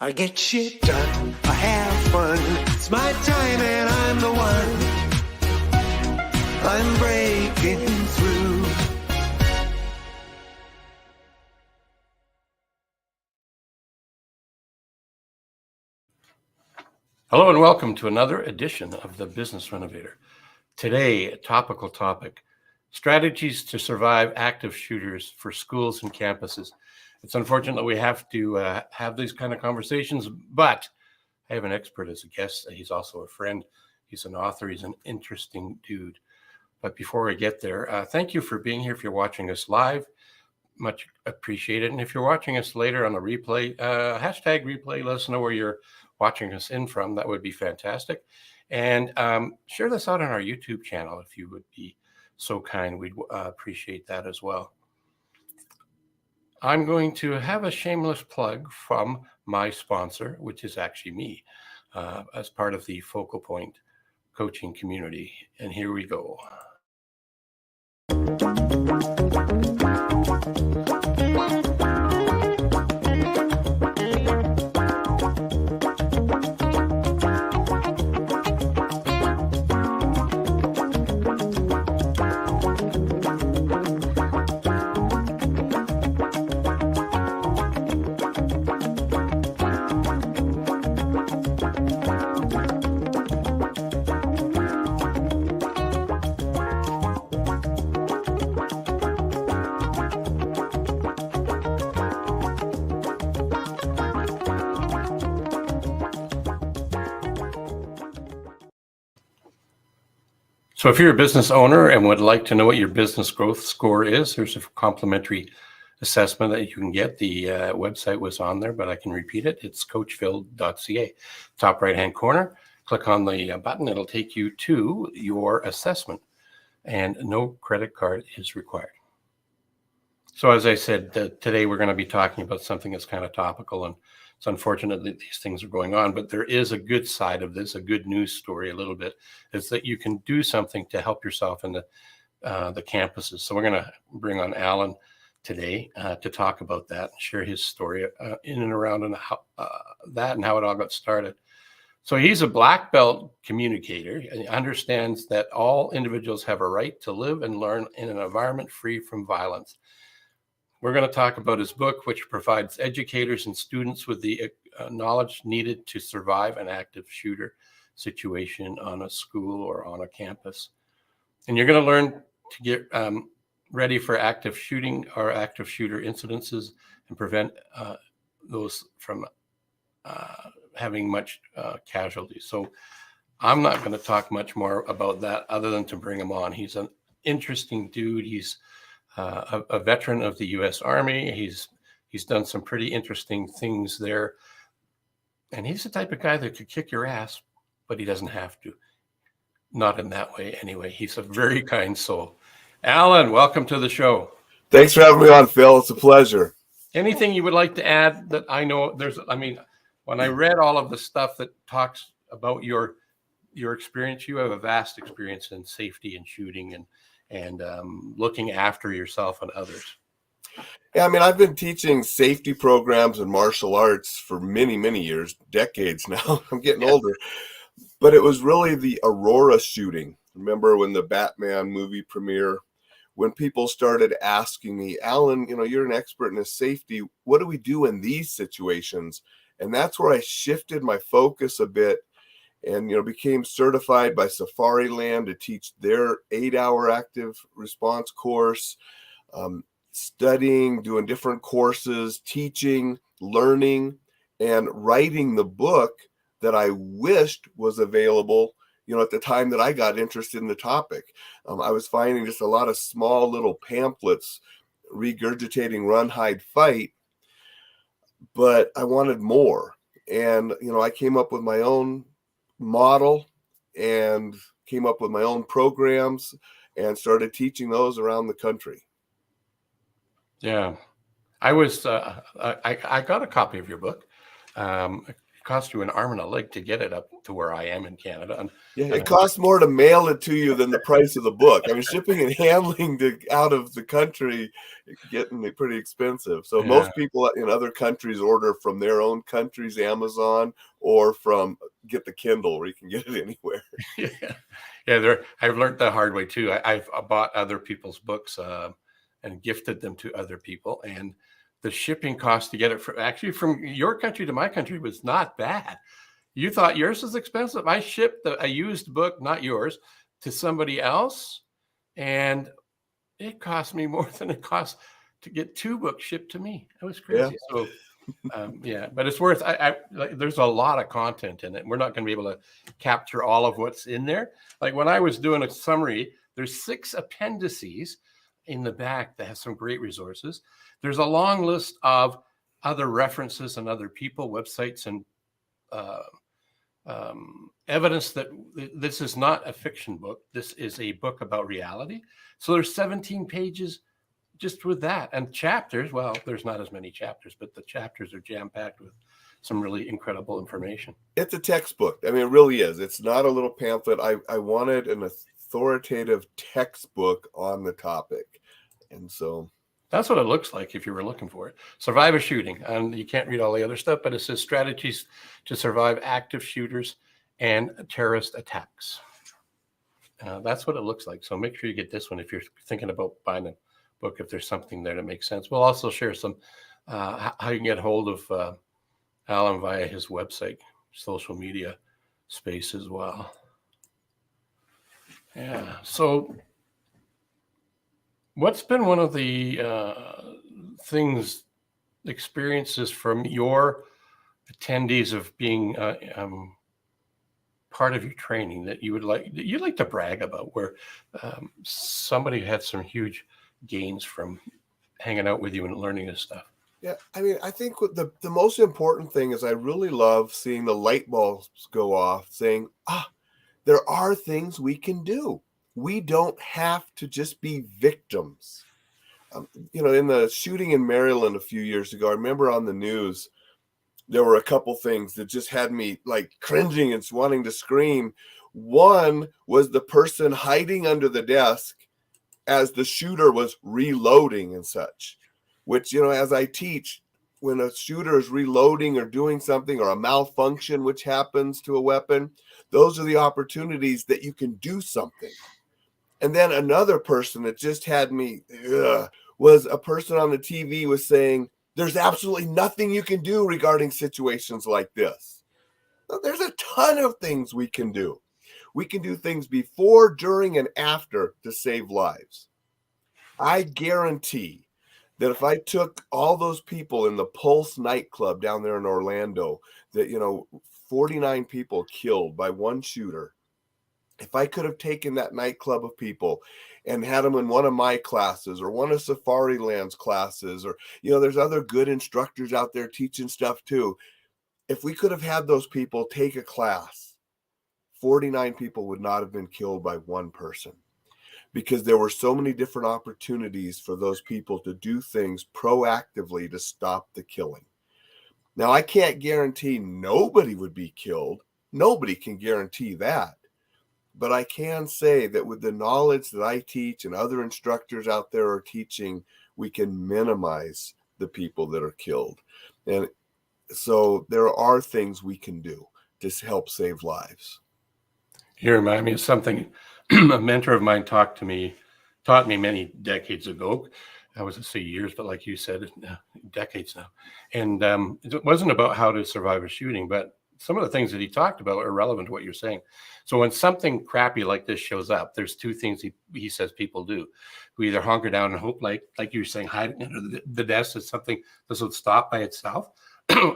I get shit done, I have fun. It's my time and I'm the one. I'm breaking through. Hello and welcome to another edition of the Business Renovator. Today, a topical topic, strategies to survive active shooters for schools and campuses. It's unfortunate that we have to have these kind of conversations, but I have an expert as a guest. He's also a friend. He's an author. He's an interesting dude. But before we get there, thank you for being here. If you're watching us live, much appreciated. And if you're watching us later on the replay, hashtag replay, let us know where you're watching us in from. That would be fantastic. And share this out on our YouTube channel if you would be so kind. We'd appreciate that as well. I'm going to have a shameless plug from my sponsor, which is actually me, as part of the Focal Point coaching community. And here we go. So if you're a business owner and would like to know what your business growth score is, there's a complimentary assessment that you can get. The website was on there, but I can repeat it. It's coachphil.ca. Top right-hand corner, click on the button. It'll take you to your assessment, and no credit card is required. So as I said, today we're going to be talking about something that's kind of topical, and it's unfortunate that these things are going on, but there is a good side of this, a good news story a little bit, is that you can do something to help yourself in the campuses. So we're going to bring on Alain today to talk about that and share his story in and around and how, that and how it all got started. So he's a Black Belt Communicator and understands that all individuals have a right to live and learn in an environment free from violence. We're going to talk about his book, which provides educators and students with the knowledge needed to survive an active shooter situation on a school or on a campus. And you're going to learn to get ready for active shooting or active shooter incidences and prevent those from having much casualties. So I'm not going to talk much more about that other than to bring him on. He's an interesting dude. He's a veteran of the U.S. Army. He's done some pretty interesting things there. And he's the type of guy that could kick your ass, but he doesn't have to. Not in that way anyway. He's a very kind soul. Alain, welcome to the show. Thanks for having me on, Phil. It's a pleasure. Anything you would like to add that I know when I read all of the stuff that talks about your experience, you have a vast experience in safety and shooting and looking after yourself and others. Yeah, I've been teaching safety programs and martial arts for many, many years, decades now. I'm getting older. But it was really the Aurora shooting. Remember when the Batman movie premiere, when people started asking me, Alain, you're an expert in this safety. What do we do in these situations? And that's where I shifted my focus a bit and became certified by Safariland to teach their 8-hour active response course, studying, doing different courses, teaching, learning, and writing the book that I wished was available, at the time that I got interested in the topic. I was finding just a lot of small little pamphlets regurgitating run, hide, fight, but I wanted more. And, I came up with my own model and came up with my own programs and started teaching those around the country. Yeah, I was I got a copy of your book. cost you an arm and a leg to get it up to where I am in Canada. Yeah, it costs more to mail it to you than the price of the book. I mean, shipping and handling out of the country, getting it pretty expensive. So most people in other countries order from their own country's Amazon or get the Kindle where you can get it anywhere. I've learned the hard way too. I've bought other people's books and gifted them to other people, and the shipping cost to get it from your country to my country was not bad. You thought yours was expensive. I shipped a used book, not yours, to somebody else, and it cost me more than it cost to get 2 books shipped to me. It was crazy. Yeah. So, but it's worth. There's a lot of content in it. We're not going to be able to capture all of what's in there. Like when I was doing a summary, there's 6 appendices in the back that has some great resources. There's a long list of other references and other people, websites, and evidence that this is not a fiction book. This is a book about reality. So there's 17 pages just with that, and chapters. Well, there's not as many chapters, but the chapters are jam-packed with some really incredible information. It's a textbook. I mean, it really is. It's not a little pamphlet. I wanted an authoritative textbook on the topic, and so that's what it looks like if you were looking for it. Survive a shooting, and you can't read all the other stuff, but it says strategies to survive active shooters and terrorist attacks. That's what it looks like. So make sure you get this one if you're thinking about buying a book, if there's something there that makes sense. We'll also share some how you can get hold of Alain via his website, social media space as well. Yeah. So what's been one of the experiences from your attendees of being part of your training that you'd like to brag about, where somebody had some huge gains from hanging out with you and learning this stuff? Yeah, I mean, I think the most important thing is I really love seeing the light bulbs go off, saying, there are things we can do. We don't have to just be victims. In the shooting in Maryland a few years ago, I remember on the news, there were a couple things that just had me like cringing and wanting to scream. One was the person hiding under the desk as the shooter was reloading and such, which, as I teach, when a shooter is reloading or doing something or a malfunction which happens to a weapon, those are the opportunities that you can do something. And then another person that just had me was a person on the TV was saying, there's absolutely nothing you can do regarding situations like this. Well, there's a ton of things we can do. We can do things before, during, and after to save lives. I guarantee that if I took all those people in the Pulse nightclub down there in Orlando, that, 49 people killed by one shooter, if I could have taken that nightclub of people and had them in one of my classes or one of Safari Land's classes, or, there's other good instructors out there teaching stuff too. If we could have had those people take a class, 49 people would not have been killed by one person, because there were so many different opportunities for those people to do things proactively to stop the killing. Now, I can't guarantee nobody would be killed. Nobody can guarantee that. But I can say that with the knowledge that I teach and other instructors out there are teaching, we can minimize the people that are killed. And so there are things we can do to help save lives. You remind me of something a mentor of mine taught me many decades ago. I was to say years, but like you said, decades now. And it wasn't about how to survive a shooting, but some of the things that he talked about are relevant to what you're saying. So when something crappy like this shows up, there's 2 things he says people do. We either hunker down and hope, like you were saying, hiding under the desk, that something this will stop by itself,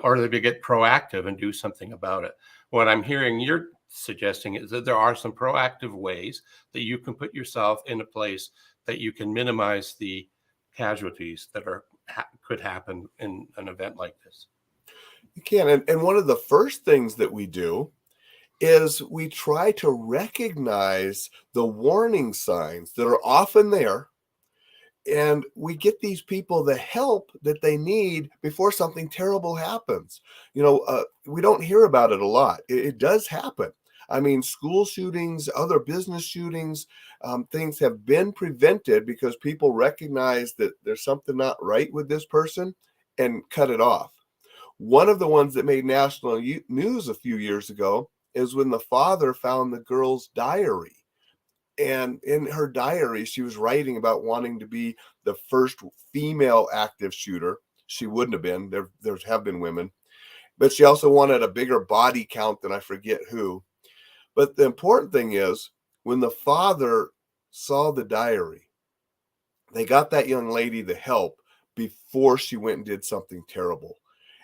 or they get proactive and do something about it. What I'm hearing you're suggesting is that there are some proactive ways that you can put yourself in a place that you can minimize the casualties that could happen in an event like this. You can. And one of the first things that we do is we try to recognize the warning signs that are often there And we get these people the help that they need before something terrible happens. We don't hear about it a lot. It does happen. I mean, school shootings, other business shootings, things have been prevented because people recognize that there's something not right with this person and cut it off. One of the ones that made national news a few years ago is when the father found the girl's diary. And in her diary, she was writing about wanting to be the first female active shooter. She wouldn't have been. There have been women. But she also wanted a bigger body count than I forget who. But the important thing is, when the father saw the diary, they got that young lady the help before she went and did something terrible.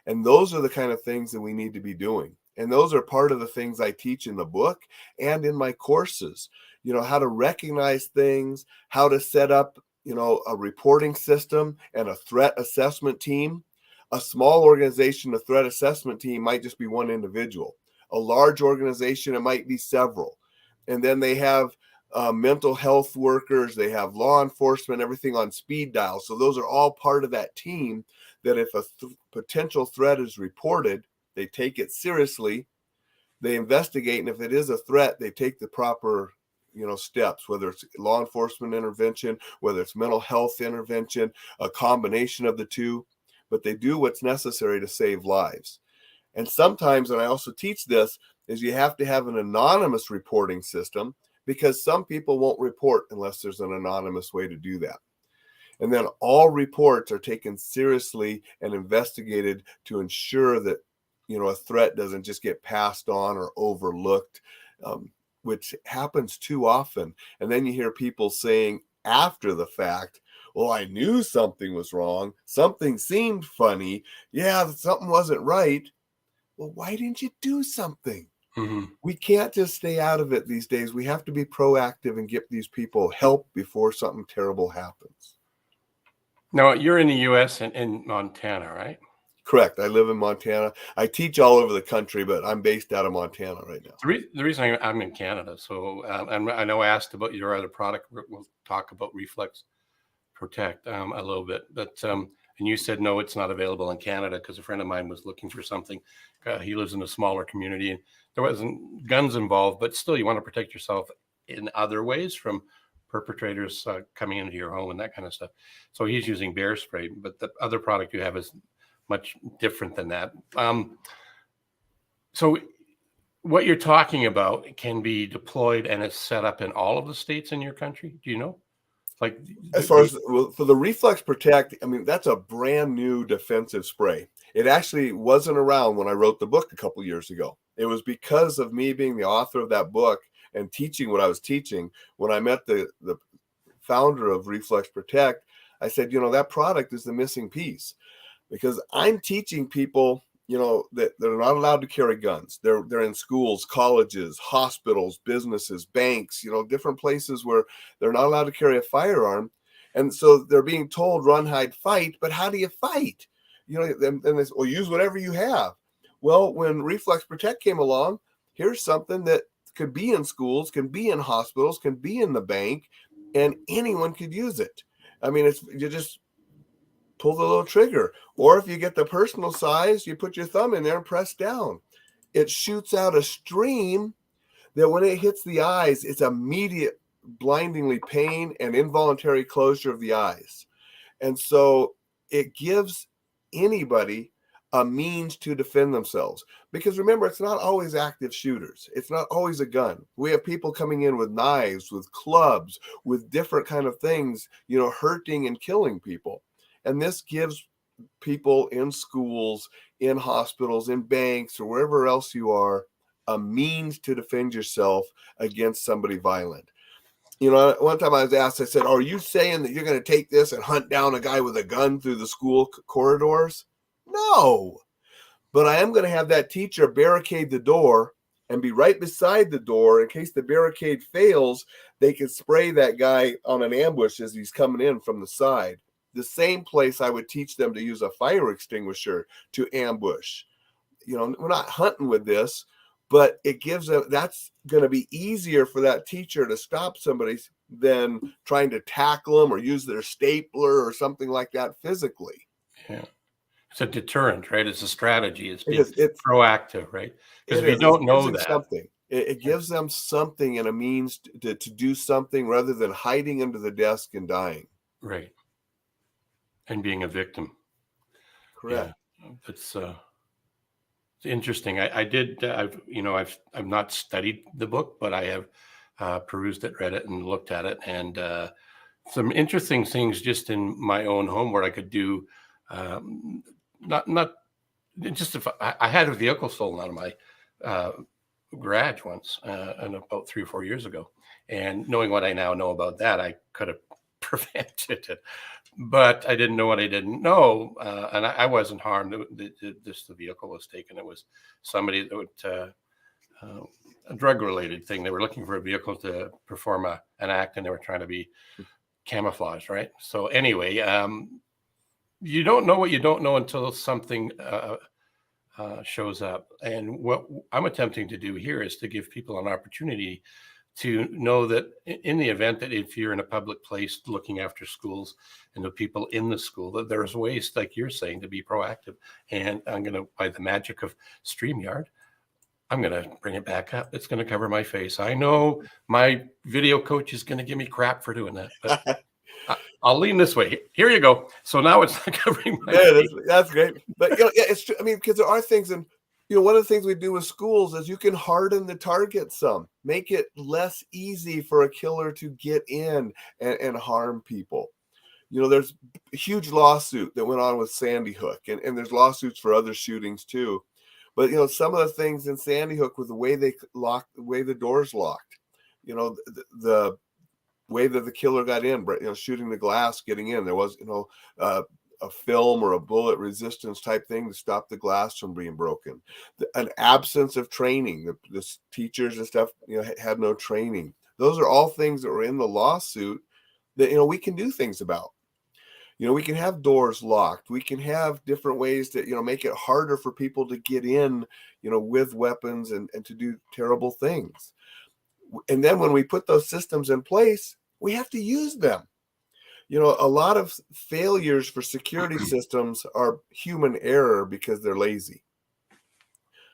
And those are the kind of things that we need to be doing. And those are part of the things I teach in the book and in my courses. How to recognize things, how to set up, a reporting system and a threat assessment team. A small organization, a threat assessment team might just be one individual. A large organization, it might be several. And then they have mental health workers, they have law enforcement, everything on speed dial. So those are all part of that team that if a potential threat is reported, they take it seriously, they investigate, and if it is a threat, they take the proper steps, whether it's law enforcement intervention, whether it's mental health intervention, a combination of the two, but they do what's necessary to save lives. And sometimes, and I also teach this, is you have to have an anonymous reporting system because some people won't report unless there's an anonymous way to do that. And then all reports are taken seriously and investigated to ensure that, a threat doesn't just get passed on or overlooked, which happens too often. And then you hear people saying after the fact, well, I knew something was wrong. Something seemed funny. Yeah, something wasn't right. Well, why didn't you do something? Mm-hmm. We can't just stay out of it these days. We have to be proactive and get these people help before something terrible happens. Now, you're in the U.S. and in Montana, right? Correct. I live in Montana. I teach all over the country, but I'm based out of Montana right now. The reason I'm in Canada, so and I know I asked about your other product. We'll talk about Reflex Protect a little bit, but and you said no, it's not available in Canada because a friend of mine was looking for something. He lives in a smaller community, and there wasn't guns involved, but still, you want to protect yourself in other ways from perpetrators coming into your home and that kind of stuff. So he's using bear spray, but the other product you have is much different than that. So what you're talking about can be deployed and is set up in all of the states in your country. Do you know? Like as far as for the Reflex Protect, I mean, that's a brand new defensive spray. It actually wasn't around when I wrote the book a couple years ago. It was because of me being the author of that book and teaching what I was teaching. When I met the founder of Reflex Protect, I said, that product is the missing piece. Because I'm teaching people, that they're not allowed to carry guns. They're in schools, colleges, hospitals, businesses, banks, different places where they're not allowed to carry a firearm. And so they're being told, run, hide, fight. But how do you fight? Then they say, well, use whatever you have. Well, when Reflex Protect came along, here's something that could be in schools, can be in hospitals, can be in the bank, and anyone could use it. I mean, you just pull the little trigger, or if you get the personal size, you put your thumb in there and press down. It shoots out a stream that when it hits the eyes, it's immediate blindingly pain and involuntary closure of the eyes. And so it gives anybody a means to defend themselves. Because remember, it's not always active shooters. It's not always a gun. We have people coming in with knives, with clubs, with different kind of things, hurting and killing people. And this gives people in schools, in hospitals, in banks, or wherever else you are, a means to defend yourself against somebody violent. One time I was asked, I said, are you saying that you're going to take this and hunt down a guy with a gun through the school corridors? No. But I am going to have that teacher barricade the door and be right beside the door in case the barricade fails. They can spray that guy on an ambush as he's coming in from the side. The same place I would teach them to use a fire extinguisher to ambush. We're not hunting with this, but it gives them, that's going to be easier for that teacher to stop somebody than trying to tackle them or use their stapler or something like that physically. Yeah. It's a deterrent, right? It's a strategy. It's It being is. proactive, right? Because It if you is. It don't gives know them that, something. It gives them something and a means to do something rather than hiding under the desk and dying. right, and being a victim. Yeah, Correct. it's interesting. I did. I've not studied the book, but I have perused it, read it, and looked at it, and some interesting things just in my own home where I could do. Not just if I had a vehicle stolen out of my uh, garage once, and about 3 or 4 years ago, and knowing what I now know about that, I could have prevented it. But I didn't know what I didn't know, and I wasn't harmed. The vehicle was taken. It was somebody that would a drug-related thing. They were looking for a vehicle to perform an act, and they were trying to be camouflaged, right? So anyway, you don't know what you don't know until something shows up. And what I'm attempting to do here is to give people an opportunity to know that in the event that if you're in a public place looking after schools and the people in the school, that there's ways, like you're saying, to be proactive. And I'm going to, by the magic of StreamYard, I'm going to bring it back up. It's going to cover my face. I know my video coach is going to give me crap for doing that, but I'll lean this way. Here you go. So now it's not covering my face. That's great. But yeah, it's true. I mean, because there are things, and one of the things we do with schools is you can harden the target some, make it less easy for a killer to get in and harm people. There's a huge lawsuit that went on with Sandy Hook, and there's lawsuits for other shootings too. But some of the things in Sandy Hook with the way they locked, the way the doors locked, the way that the killer got in, shooting the glass, getting in. There was, a film or a bullet resistance type thing to stop the glass from being broken. An absence of training. The teachers and stuff, had no training. Those are all things that were in the lawsuit that, we can do things about. We can have doors locked. We can have different ways to, make it harder for people to get in, with weapons and to do terrible things. And then when we put those systems in place, we have to use them. A lot of failures for security systems are human error because they're lazy.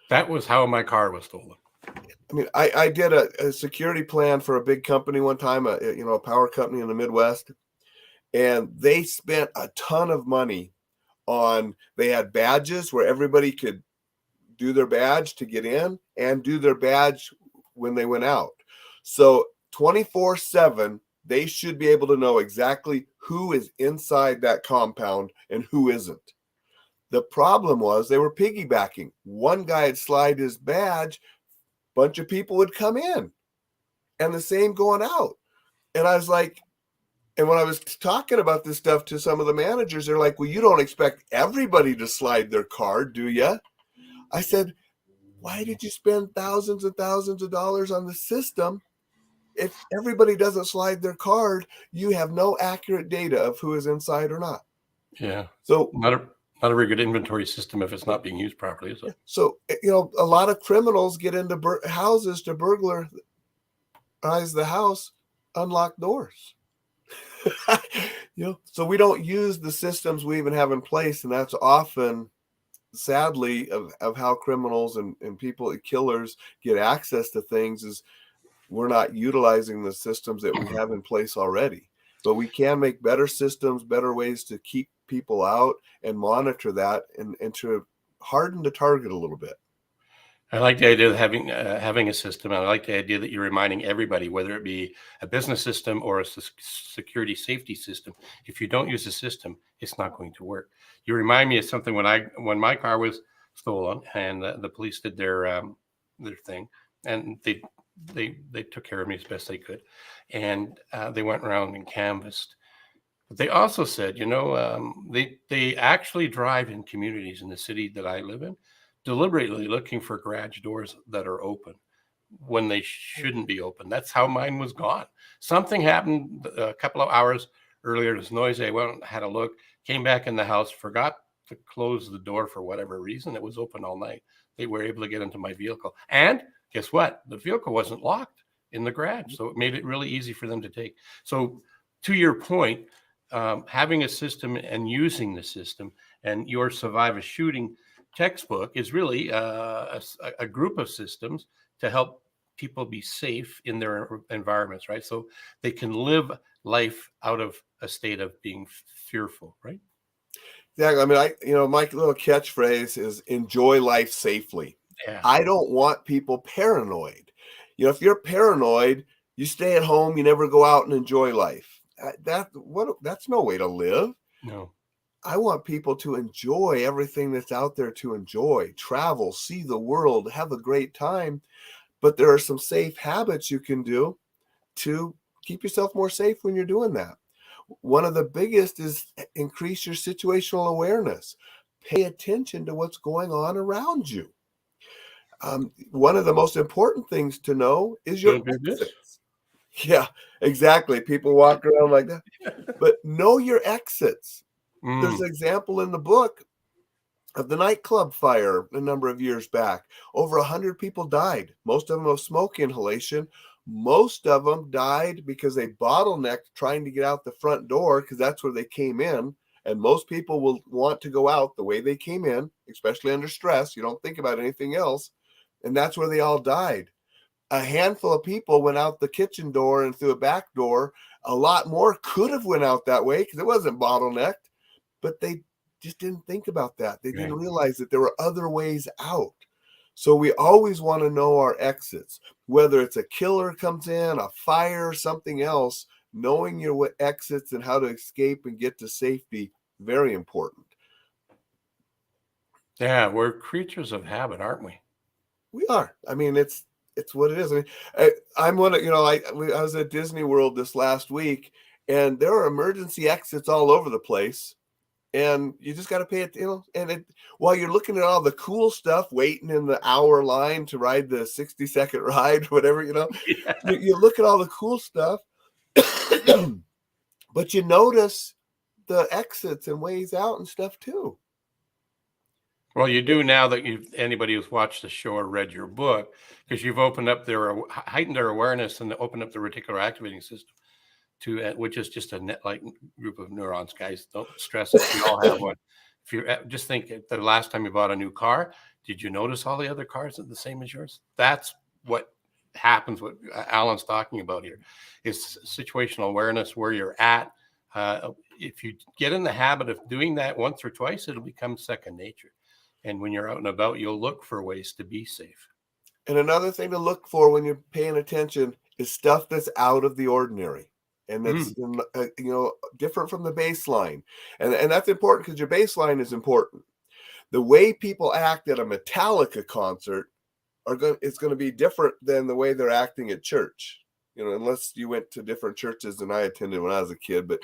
That was how my car was stolen. I mean, I did a security plan for a big company one time, a power company in the Midwest, and they spent a ton of money on, they had badges where everybody could do their badge to get in and do their badge when they went out. So 24/7, they should be able to know exactly who is inside that compound and who isn't. The problem was they were piggybacking. One guy would slide his badge, bunch of people would come in, and the same going out. And I was like, and when I was talking about this stuff to some of the managers, they're like, well, you don't expect everybody to slide their card, do you? I said, why did you spend thousands and thousands of dollars on the system? If everybody doesn't slide their card, you have no accurate data of who is inside or not. Yeah. So not a very good inventory system if it's not being used properly, is it? So, a lot of criminals get into houses to burglarize the house, unlock doors. So we don't use the systems we even have in place. And that's often, sadly, of how criminals and people, killers, get access to things, is we're not utilizing the systems that we have in place already. But we can make better systems, better ways to keep people out and monitor that and to harden the target a little bit. I like the idea of having a system. And I like the idea that you're reminding everybody, whether it be a business system or a security safety system, if you don't use the system, it's not going to work. You remind me of something when my car was stolen and the police did their thing, and they took care of me as best they could, and they went around and canvassed. But they also said, they actually drive in communities in the city that I live in, deliberately looking for garage doors that are open when they shouldn't be open. That's how mine was gone. Something happened a couple of hours earlier. It was noisy. I went and had a look, came back in the house, forgot to close the door for whatever reason. It was open all night. They were able to get into my vehicle. And guess what? The vehicle wasn't locked. in the garage. So it made it really easy for them to take. So to your point, having a system and using the system, and your Survive a Shooting textbook is really a group of systems to help people be safe in their environments, right? So they can live life out of a state of being fearful, right? Exactly. I mean, my little catchphrase is enjoy life safely. Yeah. I don't want people paranoid. If you're paranoid, you stay at home, you never go out and enjoy life. That's no way to live. No. I want people to enjoy everything that's out there to enjoy, travel, see the world, have a great time. But there are some safe habits you can do to keep yourself more safe when you're doing that. One of the biggest is increase your situational awareness. Pay attention to what's going on around you. One of the most important things to know is your Don't do this. exits. Yeah, exactly. People walk around like that. But know your exits. There's an example in the book of the nightclub fire a number of years back. Over 100 people died. Most of them of smoke inhalation. Most of them died because they bottlenecked trying to get out the front door, because that's where they came in. And most people will want to go out the way they came in, especially under stress. You don't think about anything else. And that's where they all died. A handful of people went out the kitchen door and through a back door. A lot more could have went out that way because it wasn't bottlenecked, but they just didn't think about that. They didn't realize that there were other ways out. So we always want to know our exits, whether it's a killer comes in, a fire, something else. Knowing your exits and how to escape and get to safety, very important. Yeah, we're creatures of habit, aren't we? We are. I mean, it's what it is. I mean, I'm one of, I was at Disney World this last week, and there are emergency exits all over the place. And you just got to pay it, while you're looking at all the cool stuff, waiting in the hour line to ride the 60-second ride, whatever, you look at all the cool stuff, but you notice the exits and ways out and stuff too. Well, you do now that anybody who's watched the show or read your book, because you've opened up heightened their awareness and opened up the reticular activating system to, which is just a net-like group of neurons, guys. Don't stress it. We all have one. If you just think the last time you bought a new car, did you notice all the other cars are the same as yours? That's what happens. What Alan's talking about here is situational awareness, where you're at. If you get in the habit of doing that once or twice, it'll become second nature. And when you're out and about, you'll look for ways to be safe. And another thing to look for when you're paying attention is stuff that's out of the ordinary. And that's, different from the baseline. And that's important because your baseline is important. The way people act at a Metallica concert is going to be different than the way they're acting at church. Unless you went to different churches than I attended when I was a kid. But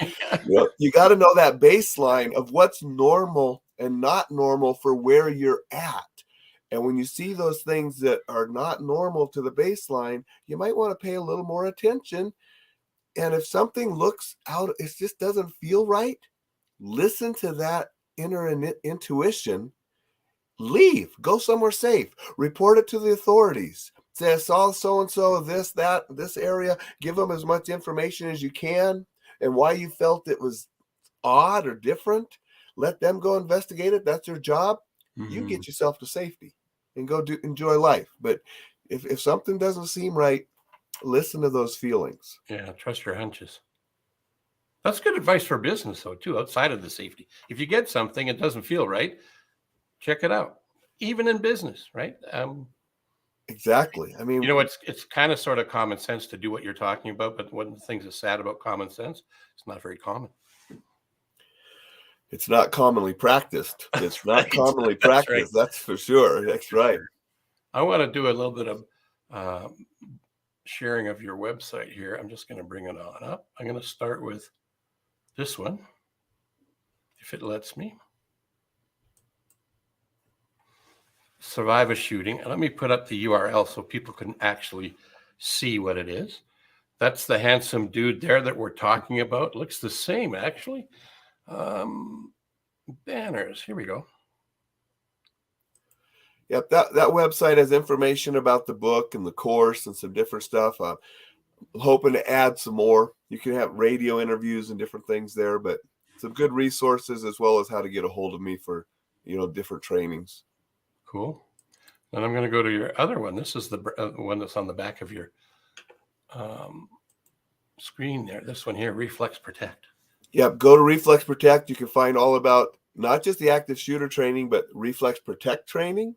you got to know that baseline of what's normal and not normal for where you're at. And when you see those things that are not normal to the baseline, you might want to pay a little more attention. And if something looks out, it just doesn't feel right, listen to that inner intuition, leave, go somewhere safe, report it to the authorities. Say, I saw so-and-so, this area, give them as much information as you can and why you felt it was odd or different. Let them go investigate it. That's their job. Mm-hmm. You get yourself to safety and go enjoy life. But if something doesn't seem right, listen to those feelings. Yeah, trust your hunches. That's good advice for business, though, too, outside of the safety. If you get something, it doesn't feel right, check it out. Even in business, right? Exactly. I mean, it's kind of sort of common sense to do what you're talking about, but one of the things that's sad about common sense, it's not very common. It's not commonly practiced. It's not commonly practiced. Right. That's for sure. That's right. I want to do a little bit of sharing of your website here. I'm just going to bring it on up. I'm going to start with this one, if it lets me. Survive a Shooting. Let me put up the URL so people can actually see what it is. That's the handsome dude there that we're talking about. Looks the same, actually. Banners. Here we go. Yep, that website has information about the book and the course and some different stuff. I'm hoping to add some more. You can have radio interviews and different things there, but some good resources as well as how to get a hold of me for, different trainings. Cool. And I'm going to go to your other one. This is the one that's on the back of your screen there. This one here, Reflex Protect. Yep, go to Reflex Protect. You can find all about not just the active shooter training, but Reflex Protect training.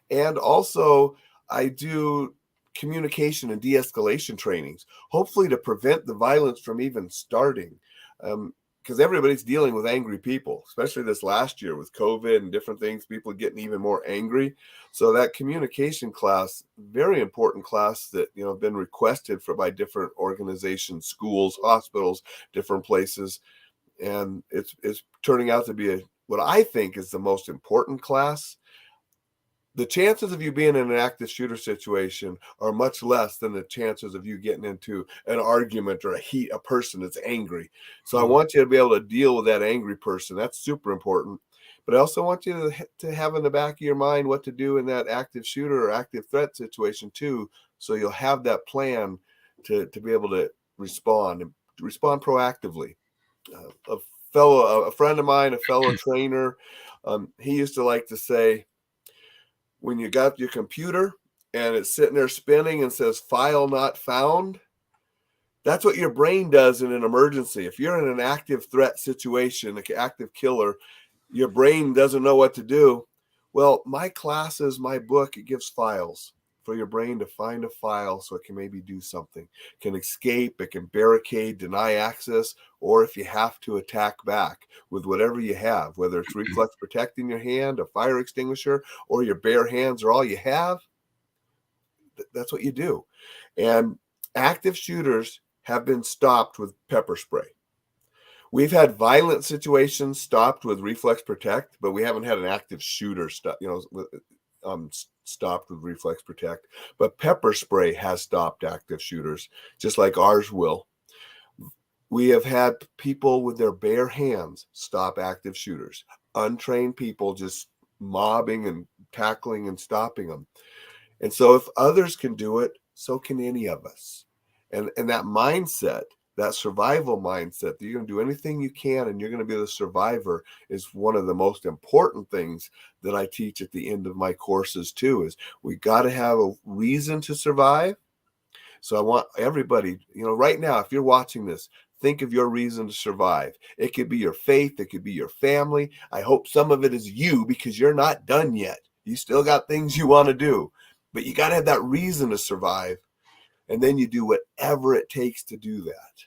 And also, I do communication and de-escalation trainings, hopefully to prevent the violence from even starting. Because everybody's dealing with angry people, especially this last year with COVID and different things, people are getting even more angry. So that communication class, very important class that, have been requested by different organizations, schools, hospitals, different places. And it's turning out to be what I think is the most important class. The chances of you being in an active shooter situation are much less than the chances of you getting into an argument or a person that's angry. So I want you to be able to deal with that angry person. That's super important. But I also want you to have in the back of your mind what to do in that active shooter or active threat situation too. So you'll have that plan to be able to respond proactively. A friend of mine, a fellow trainer, he used to like to say, when you got your computer and it's sitting there spinning and says file not found, that's what your brain does in an emergency. If you're in an active threat situation, an active killer, your brain doesn't know what to do. Well, my classes, my book, it gives files for your brain to find a file so it can maybe do something. It can escape, it can barricade, deny access, or if you have to, attack back with whatever you have, whether it's Reflex Protect in your hand, a fire extinguisher, or your bare hands are all you have. That's what you do. And active shooters have been stopped with pepper spray. We've had violent situations stopped with Reflex Protect, but we haven't had an active shooter stopped with Reflex Protect. But pepper spray has stopped active shooters, just like ours will. We have had people with their bare hands stop active shooters, untrained people just mobbing and tackling and stopping them. And so if others can do it, so can any of us. And that mindset, that survival mindset, that you're going to do anything you can and you're going to be the survivor, is one of the most important things that I teach at the end of my courses too, is we got to have a reason to survive. So I want everybody, right now, if you're watching this, think of your reason to survive. It could be your faith. It could be your family. I hope some of it is you, because you're not done yet. You still got things you want to do, but you got to have that reason to survive. And then you do whatever it takes to do that.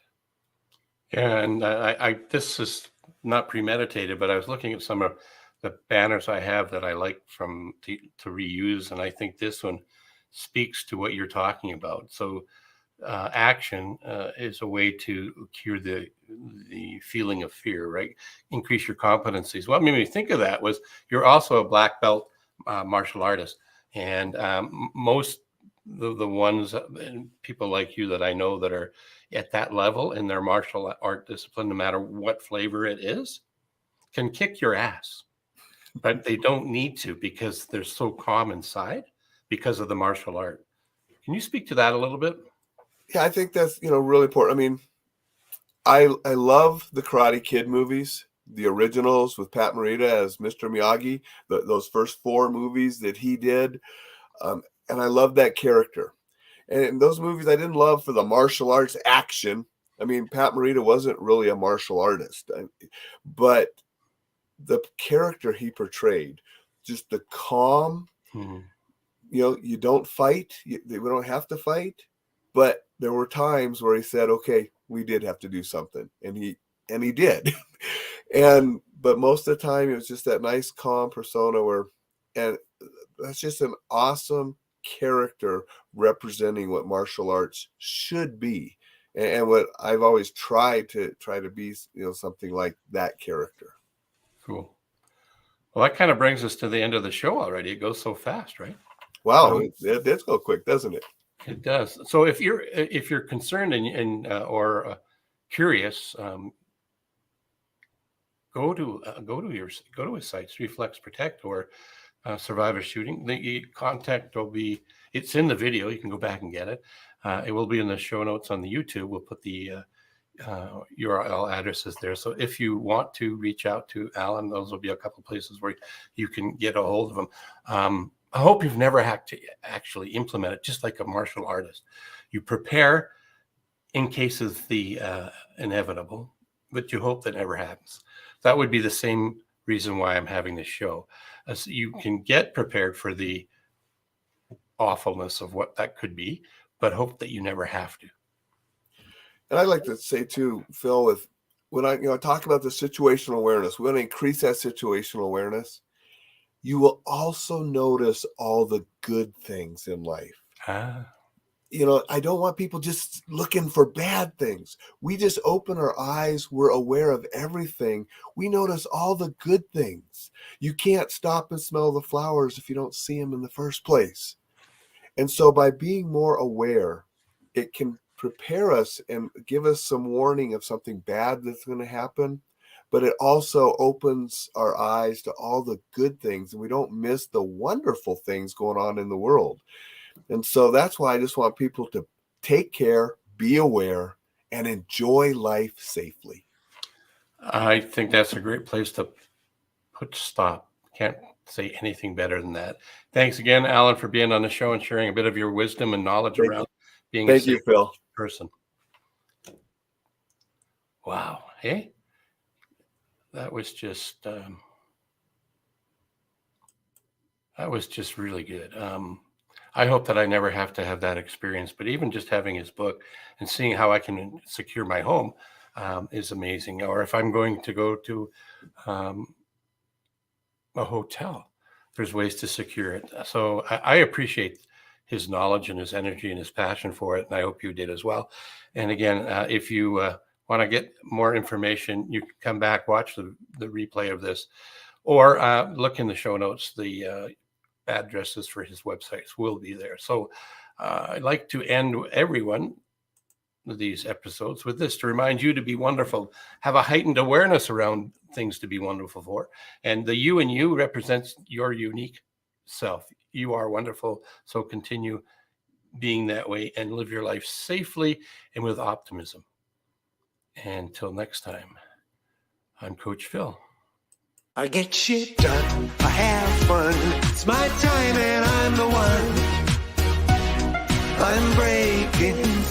Yeah, and I this is not premeditated, but I was looking at some of the banners I have that I like to reuse, and I think this one speaks to what you're talking about. So action is a way to cure the feeling of fear, right? Increase your competencies. What made me think of that was you're also a black belt martial artist, and most the ones people like you that I know that are at that level in their martial art discipline, no matter what flavor it is, can kick your ass, but they don't need to because they're so calm inside because of the martial art. Can you speak to that a little bit? Yeah, I think that's, really important. I mean, I love the Karate Kid movies, the originals with Pat Morita as Mr. Miyagi, those first 4 movies that he did. And I love that character. And in those movies, I didn't love for the martial arts action. I mean, Pat Morita wasn't really a martial artist, but the character he portrayed, just the calm, you don't fight. We don't have to fight. But there were times where he said, okay, we did have to do something. And he did. But most of the time, it was just that nice, calm persona and that's just an awesome character representing what martial arts should be, and what I've always tried to be, something like that character. Cool. Well, that kind of brings us to the end of the show already. It goes so fast, right? Wow, it does go quick, doesn't it? It does. So if you're concerned or curious, go to his sites, Reflex Protect, or survivor shooting. The contact will be, it's in the video. You can go back and get it. It will be in the show notes on the YouTube. We'll put the URL addresses there. So if you want to reach out to Alan, those will be a couple places where you can get a hold of him. I hope you've never had to actually implement it, just like a martial artist. You prepare in case of the inevitable, but you hope that never happens. That would be the same reason why I'm having this show. As you can get prepared for the awfulness of what that could be, but hope that you never have to. And I'd like to say too, Phil, with when I talk about the situational awareness, we want to increase that situational awareness. You will also notice all the good things in life. I don't want people just looking for bad things. We just open our eyes. We're aware of everything. We notice all the good things. You can't stop and smell the flowers if you don't see them in the first place. And so by being more aware, it can prepare us and give us some warning of something bad that's going to happen. But it also opens our eyes to all the good things, and we don't miss the wonderful things going on in the world. And so that's why I just want people to take care, be aware, and enjoy life safely. I think that's a great place to put stop. Can't say anything better than that. Thanks again, Alan, for being on the show and sharing a bit of your wisdom and knowledge around being a safe Phil. person. Wow. Hey, that was just really good. I hope that I never have to have that experience, but even just having his book and seeing how I can secure my home is amazing. Or if I'm going to go to a hotel, there's ways to secure it. So I appreciate his knowledge and his energy and his passion for it. And I hope you did as well. And again, if you want to get more information, you can come back, watch the replay of this, or look in the show notes. The addresses for his websites will be there. So I'd like to end every one of these episodes with this, to remind you to be wonderful, have a heightened awareness around things to be wonderful for. And the you in you represents your unique self. You are wonderful. So continue being that way and live your life safely and with optimism. Until next time, I'm Coach Phil. I get shit done, I have fun, it's my time and I'm the one. I'm breaking